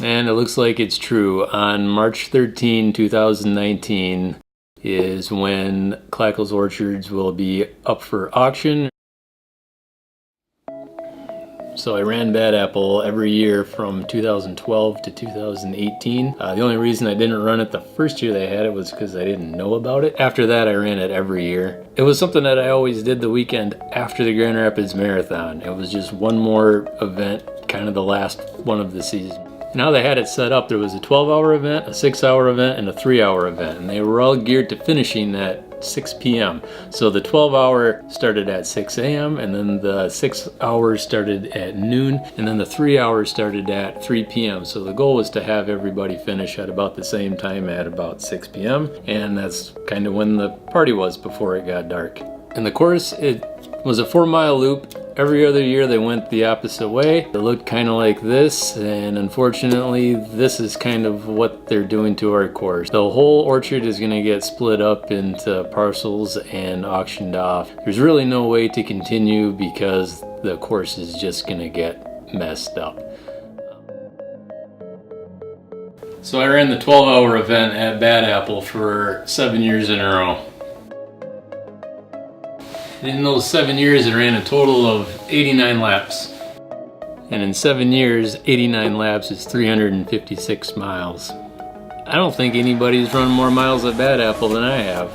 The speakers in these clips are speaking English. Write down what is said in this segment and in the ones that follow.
And it looks like it's true. On March 13, 2019 is when Clackels Orchards will be up for auction. So I ran Bad Apple every year from 2012 to 2018. The only reason I didn't run it the first year they had it was because I didn't know about it. After that, I ran it every year. It was something that I always did the weekend after the Grand Rapids Marathon. It was just one more event, kind of the last one of the season. Now they had it set up, there was a 12-hour event, a 6-hour event, and a 3-hour event, and they were all geared to finishing at 6 p.m. So the 12-hour started at 6 a.m. and then the 6 hours started at noon, and then the 3 hours started at 3 p.m. So the goal was to have everybody finish at about the same time at about 6 p.m. and that's kind of when the party was before it got dark. And the course, it was a 4-mile loop. Every other year they went the opposite way. It looked kind of like this, and unfortunately this is kind of what they're doing to our course. The whole orchard is going to get split up into parcels and auctioned off. There's really no way to continue because the course is just going to get messed up. So I ran the 12-hour event at Bad Apple for 7 years in a row. In those 7 years, it ran a total of 89 laps. And in 7 years, 89 laps is 356 miles. I don't think anybody's run more miles at Bad Apple than I have.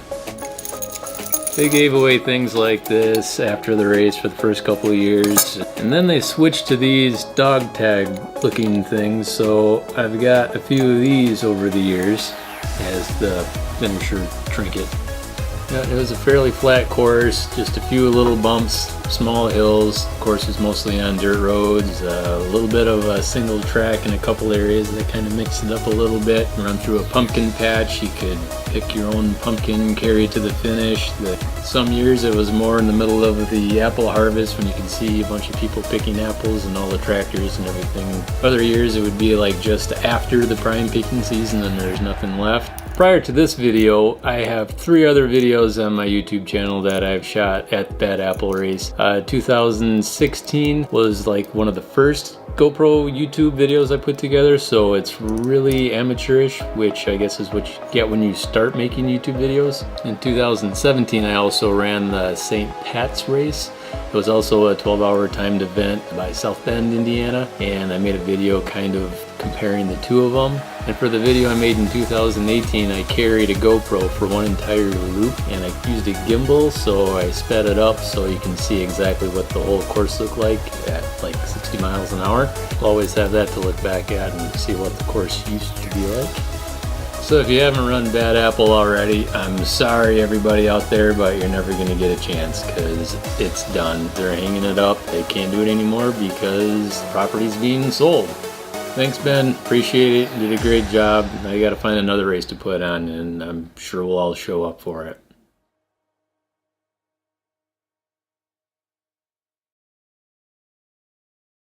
They gave away things like this after the race for the first couple of years. And then they switched to these dog tag looking things. So I've got a few of these over the years as the finisher trinket. Yeah, it was a fairly flat course, just a few little bumps, small hills. The course is mostly on dirt roads, a little bit of a single track in a couple areas that kind of mixed it up a little bit. Run through a pumpkin patch, you could pick your own pumpkin, carry it to the finish. Some years it was more in the middle of the apple harvest when you can see a bunch of people picking apples and all the tractors and everything. Other years it would be like just after the prime picking season and there's nothing left. Prior to this video, I have 3 other videos on my YouTube channel that I've shot at Bad Apple race. 2016 was like one of the first GoPro YouTube videos I put together, so it's really amateurish, which I guess is what you get when you start making YouTube videos. In 2017, I also ran the St. Pat's race. It was also a 12-hour timed event by South Bend, Indiana, and I made a video kind of comparing the two of them. And for the video I made in 2018, I carried a GoPro for one entire loop, and I used a gimbal, so I sped it up so you can see exactly what the whole course looked like at like 60 miles an hour. I'll always have that to look back at and see what the course used to be like. So if you haven't run Bad Apple already, I'm sorry everybody out there, but you're never going to get a chance because it's done. They're hanging it up. They can't do it anymore because the property's being sold. Thanks, Ben. Appreciate it. You did a great job. I got to find another race to put on, and I'm sure we'll all show up for it.